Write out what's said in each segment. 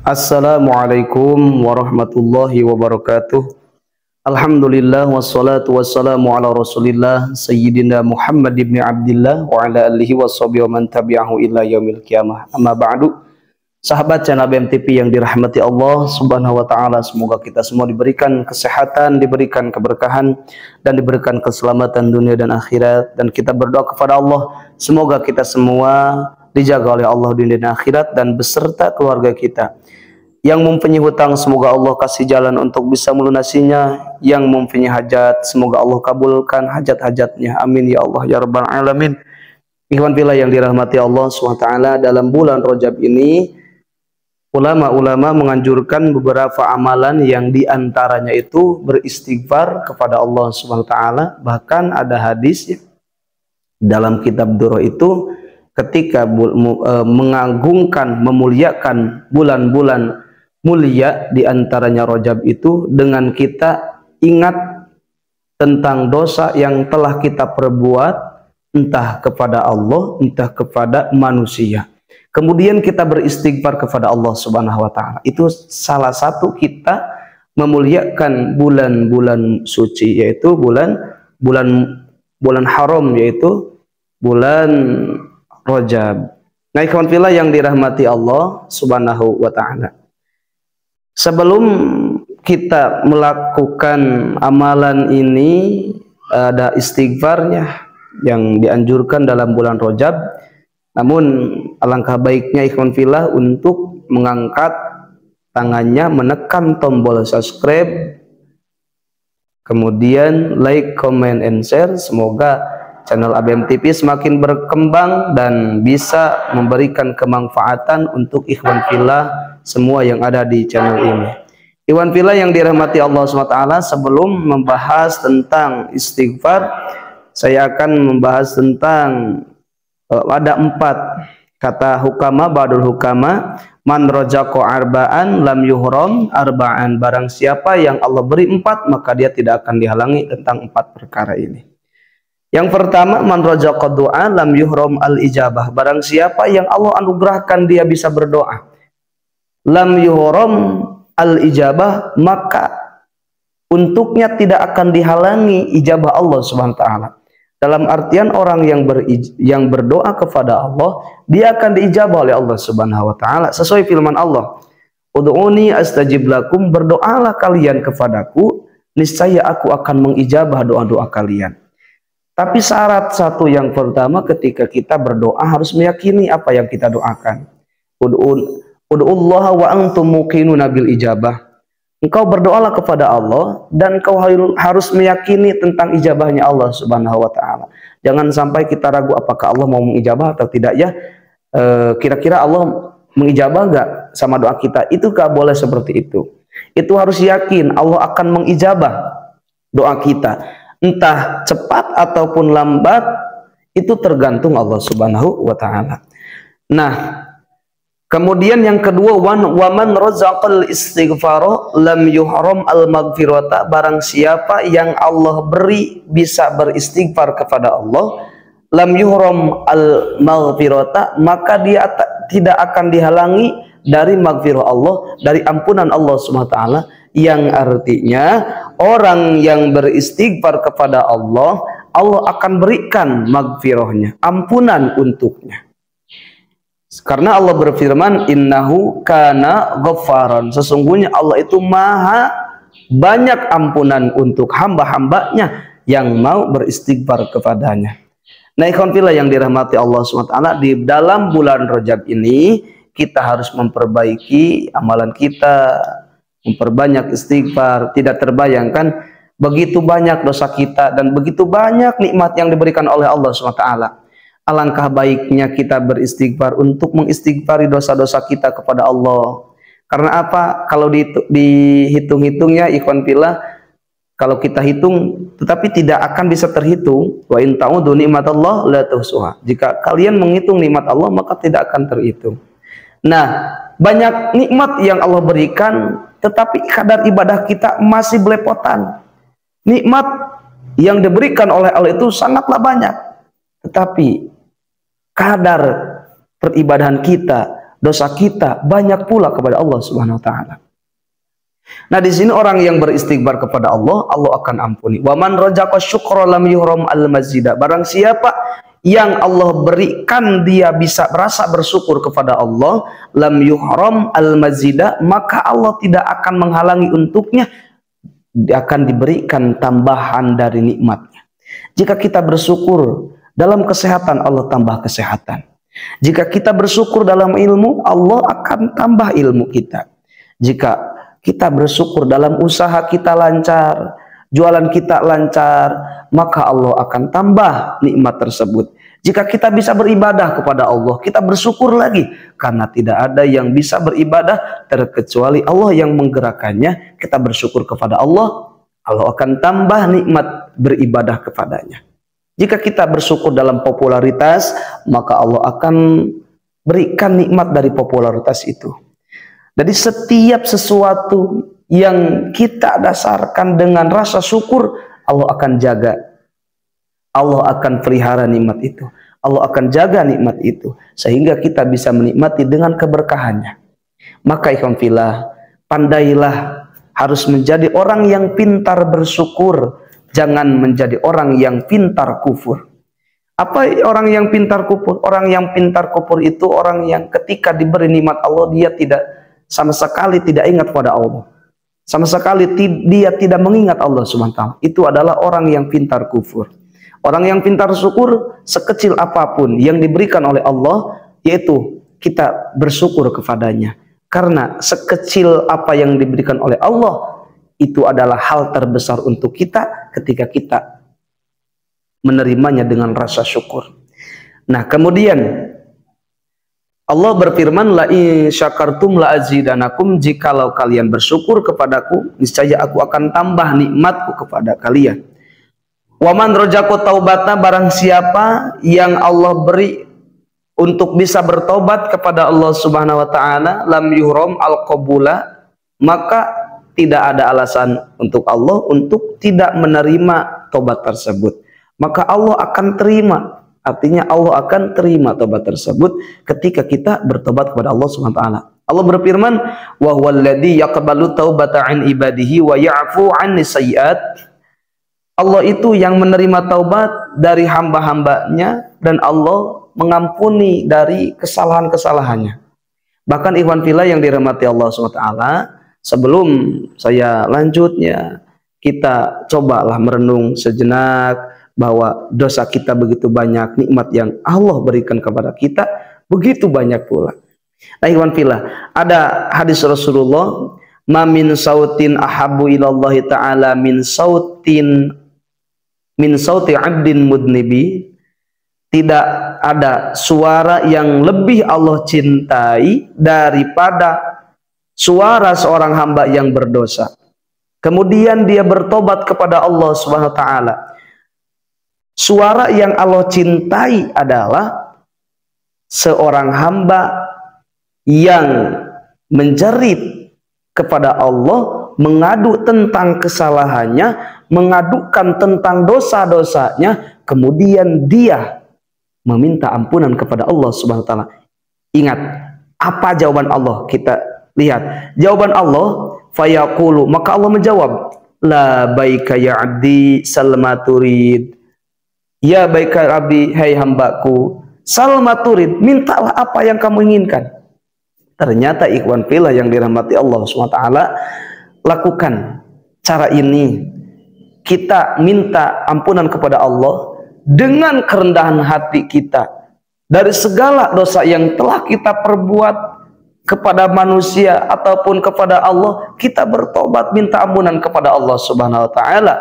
Assalamualaikum warahmatullahi wabarakatuh. Alhamdulillah wassalatu wassalamu ala Rasulillah Sayyidina Muhammad ibn Abdillah wa ala alihi washabihi wa man tabi'ahu ila yaumil qiyamah. Amma ba'du. Sahabat channel BMTV yang dirahmati Allah Subhanahu wa taala, semoga kita semua diberikan kesehatan, diberikan keberkahan dan diberikan keselamatan dunia dan akhirat, dan kita berdoa kepada Allah semoga kita semua dijaga oleh Allah dunia dan akhirat dan beserta keluarga kita. Yang mempunyai hutang semoga Allah kasih jalan untuk bisa melunasinya. Yang mempunyai hajat semoga Allah kabulkan hajat-hajatnya. Amin ya Allah ya rabbal alamin. Ikhwan fillah yang dirahmati Allah SWT, dalam bulan Rajab ini ulama-ulama menganjurkan beberapa amalan yang diantaranya itu beristighfar kepada Allah SWT. Bahkan ada hadis ya, dalam kitab Durrah itu, ketika mengagungkan, memuliakan bulan-bulan mulia diantaranya Rajab itu, dengan kita ingat tentang dosa yang telah kita perbuat, entah kepada Allah, entah kepada manusia. Kemudian kita beristighfar kepada Allah Subhanahu wa taala. Itu salah satu kita memuliakan bulan-bulan suci, yaitu bulan haram, yaitu bulan Rajab. Nah, ikhwan fillah yang dirahmati Allah Subhanahu wa taala, sebelum kita melakukan amalan ini, ada istighfarnya yang dianjurkan dalam bulan Rajab. Namun alangkah baiknya ikhwan fillah untuk mengangkat tangannya, menekan tombol subscribe, kemudian like, comment, and share. Semoga channel ABM TV semakin berkembang dan bisa memberikan kemanfaatan untuk ikhwan fillah semua yang ada di channel ini. Ikhwan fillah yang dirahmati Allah SWT, sebelum membahas tentang istighfar, saya akan membahas tentang ada 4 kata hukama, ba'dul hukama. Man rajaqo arba'an lam yuhram arba'an. Barang siapa yang Allah beri 4, maka dia tidak akan dihalangi tentang 4 perkara ini. Yang pertama, man rajaqo du'a lam yuhram al-ijabah. Barang siapa yang Allah anugerahkan dia bisa berdoa, lam yuhram al-ijabah, maka untuknya tidak akan dihalangi ijabah Allah Subhanahu wa taala. Dalam artian orang yang berdoa kepada Allah, dia akan diijabah oleh Allah Subhanahu wa taala. Sesuai firman Allah, ud'uni astajib lakum, berdoalah kalian kepadaku, niscaya aku akan mengijabah doa-doa kalian. Tapi syarat satu yang pertama, ketika kita berdoa harus meyakini apa yang kita doakan. Ud'ullaha wa antum muqinuna bil ijabah. Engkau berdoalah kepada Allah dan engkau harus meyakini tentang ijabahnya Allah Subhanahu wa taala. Jangan sampai kita ragu apakah Allah mau mengijabah atau tidak ya. Kira-kira Allah mengijabah enggak sama doa kita? Itu enggak boleh seperti itu. Itu harus yakin Allah akan mengijabah doa kita. Entah cepat ataupun lambat, itu tergantung Allah Subhanahu wa taala. Nah, kemudian yang kedua, waman razaqal istighfara lam yuhram al maghfirata. Barang siapa yang Allah beri bisa beristighfar kepada Allah, lam yuhram al maghfirata, maka dia tidak akan dihalangi dari maghfirah Allah, dari ampunan Allah Subhanahu wa taala. Yang artinya orang yang beristighfar kepada Allah, Allah akan berikan maghfirahnya, ampunan untuknya. Karena Allah berfirman, innahu kana ghaffaran, sesungguhnya Allah itu maha banyak ampunan untuk hamba-hambanya yang mau beristighfar kepadanya. Nah, ikhwan fillah yang dirahmati Allah SWT, di dalam bulan Rajab ini kita harus memperbaiki amalan kita, memperbanyak istighfar. Tidak terbayangkan begitu banyak dosa kita dan begitu banyak nikmat yang diberikan oleh Allah SWT. Alangkah baiknya kita beristighfar untuk mengistighfari dosa-dosa kita kepada Allah. Karena apa? Kalau dihitung-hitungnya ikhwan fillah, kalau kita hitung tetapi tidak akan bisa terhitung. Wa in ta'udu nikmatallah la tuhsuha. Jika kalian menghitung nikmat Allah, maka tidak akan terhitung. Nah, banyak nikmat yang Allah berikan, tetapi kadar ibadah kita masih belepotan. Nikmat yang diberikan oleh Allah itu sangatlah banyak, tetapi kadar peribadahan kita dosa kita banyak pula kepada Allah Subhanahu wa taala. Nah, di sini orang yang beristighfar kepada Allah, Allah akan ampuni. Wa man rajaqa syukra lam yuhram al-mazida. Barang siapa yang Allah berikan dia bisa merasa bersyukur kepada Allah, lam yuhram al-mazida, maka Allah tidak akan menghalangi untuknya, dia akan diberikan tambahan dari nikmatnya. Jika kita bersyukur dalam kesehatan, Allah tambah kesehatan. Jika kita bersyukur dalam ilmu, Allah akan tambah ilmu kita. Jika kita bersyukur dalam usaha kita lancar, jualan kita lancar, maka Allah akan tambah nikmat tersebut. Jika kita bisa beribadah kepada Allah, kita bersyukur lagi, karena tidak ada yang bisa beribadah terkecuali Allah yang menggerakkannya. Kita bersyukur kepada Allah, Allah akan tambah nikmat beribadah kepadanya. Jika kita bersyukur dalam popularitas, maka Allah akan berikan nikmat dari popularitas itu. Jadi setiap sesuatu yang kita dasarkan dengan rasa syukur, Allah akan jaga. Allah akan pelihara nikmat itu. Allah akan jaga nikmat itu, sehingga kita bisa menikmati dengan keberkahannya. Maka ikhwan fillah, pandailah harus menjadi orang yang pintar bersyukur, jangan menjadi orang yang pintar kufur. Apa orang yang pintar kufur? Orang yang pintar kufur itu orang yang ketika diberi nikmat Allah, dia sama sekali tidak ingat pada Allah. Sama sekali dia tidak mengingat Allah Subhanahu wa taala. Itu adalah orang yang pintar kufur. Orang yang pintar syukur, sekecil apapun yang diberikan oleh Allah, yaitu kita bersyukur kepadanya. Karena sekecil apa yang diberikan oleh Allah, itu adalah hal terbesar untuk kita ketika kita menerimanya dengan rasa syukur. Nah, kemudian Allah berfirman, la in syakartum la azidanakum, jikalau kalian bersyukur kepadaku, niscaya aku akan tambah nikmatku kepada kalian. Wa man rajaqa taubata, barang siapa yang Allah beri untuk bisa bertobat kepada Allah Subhanahu wa taala, lam yuhram al-qabula, maka tidak ada alasan untuk Allah untuk tidak menerima tobat tersebut. Maka Allah akan terima. Artinya Allah akan terima tobat tersebut ketika kita bertobat kepada Allah Subhanahu wa taala. Allah berfirman, wa huwal ladzi yaqbalu taubata an ibadihi wa ya'fu 'anis sayyi'at. Allah itu yang menerima taubat dari hamba-hambanya dan Allah mengampuni dari kesalahan-kesalahannya. Bahkan ikhwan fillah yang dirahmati Allah Subhanahu wa taala, sebelum saya lanjutnya, kita cobalah merenung sejenak bahwa dosa kita begitu banyak, nikmat yang Allah berikan kepada kita begitu banyak pula. Nah, ikhwan fillah, ada hadis Rasulullah, ma min sautin ahabbu ilallahi ta'ala min sauti 'abdin mudnibi. Tidak ada suara yang lebih Allah cintai daripada suara seorang hamba yang berdosa, kemudian dia bertobat kepada Allah Subhanahu wa taala. Suara yang Allah cintai adalah seorang hamba yang menjerit kepada Allah, mengadu tentang kesalahannya, mengadukan tentang dosa-dosanya, kemudian dia meminta ampunan kepada Allah Subhanahu wa taala. Ingat, apa jawaban Allah? Kita lihat. Jawaban Allah, fayaqulu, maka Allah menjawab, la baika ya 'abdi salma turid. Ya baiklah abdi, hai hambaku, salma turid, mintalah apa yang kamu inginkan. Ternyata ikhwan fillah yang dirahmati Allah SWT, lakukan cara ini. Kita minta ampunan kepada Allah dengan kerendahan hati kita dari segala dosa yang telah kita perbuat kepada manusia ataupun kepada Allah. Kita bertobat minta ampunan kepada Allah Subhanahu wa taala.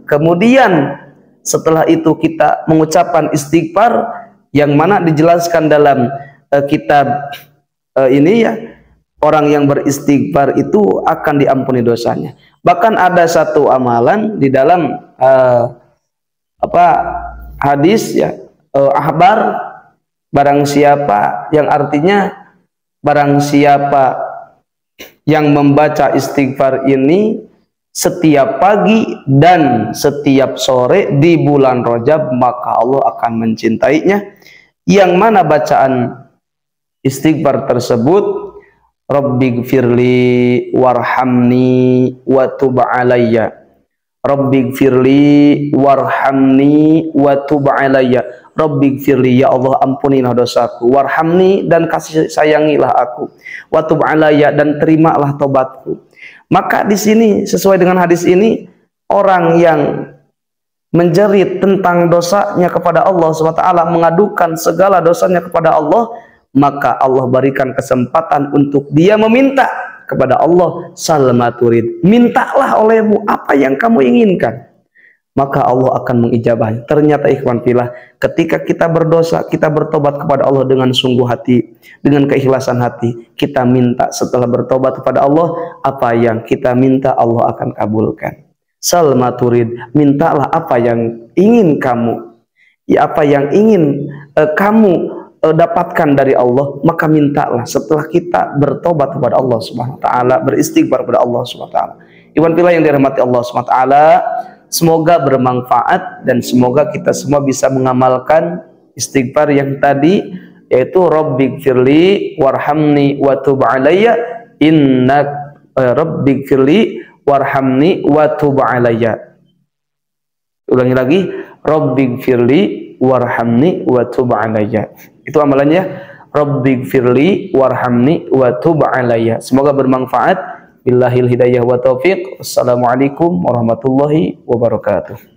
Kemudian setelah itu kita mengucapkan istighfar, yang mana dijelaskan dalam kitab ini ya, orang yang beristighfar itu akan diampuni dosanya. Bahkan ada satu amalan di dalam hadis ya, ahbar, barang siapa, yang artinya barang siapa yang membaca istighfar ini setiap pagi dan setiap sore di bulan Rajab, maka Allah akan mencintainya. Yang mana bacaan Istighfar tersebut, Rabbighfirli warhamni wa tub alayya. Rabbighfirli warhamni wa tub alayya. Rabbighfirli, ya Allah ampunilah dosaku, warhamni, dan kasih sayangilah aku, wa tub alayya, dan terimalah tobatku. Maka di sini sesuai dengan hadis ini, orang yang menjerit tentang dosanya kepada Allah SWT, mengadukan segala dosanya kepada Allah, maka Allah berikan kesempatan untuk dia meminta kepada Allah. Salmaturid, mintalah olehmu apa yang kamu inginkan, maka Allah akan mengijabahnya. Ternyata ikhwan fillah, ketika kita berdosa, kita bertobat kepada Allah dengan sungguh hati, dengan keikhlasan hati, kita minta setelah bertobat kepada Allah, apa yang kita minta Allah akan kabulkan. Salmaturid, mintalah apa yang ingin kamu, ya, apa yang ingin kamu dapatkan dari Allah, maka mintalah setelah kita bertobat kepada Allah Subhanahu wa taala, beristighfar kepada Allah Subhanahu wa taala. Ikhwan fillah yang dirahmati Allah Subhanahu wa taala, semoga bermanfaat dan semoga kita semua bisa mengamalkan istighfar yang tadi, yaitu Rabbighfirli warhamni wa tub alayya, Rabbighfirli warhamni wa tub alayya. Ulangi lagi, Rabbighfirli warhamni wa tub alayya. Itu amalannya, Rabbighfirli warhamni wa tub alayya. Semoga bermanfaat. Billahil hidayah wa taufiq. Wassalamualaikum warahmatullahi wabarakatuh.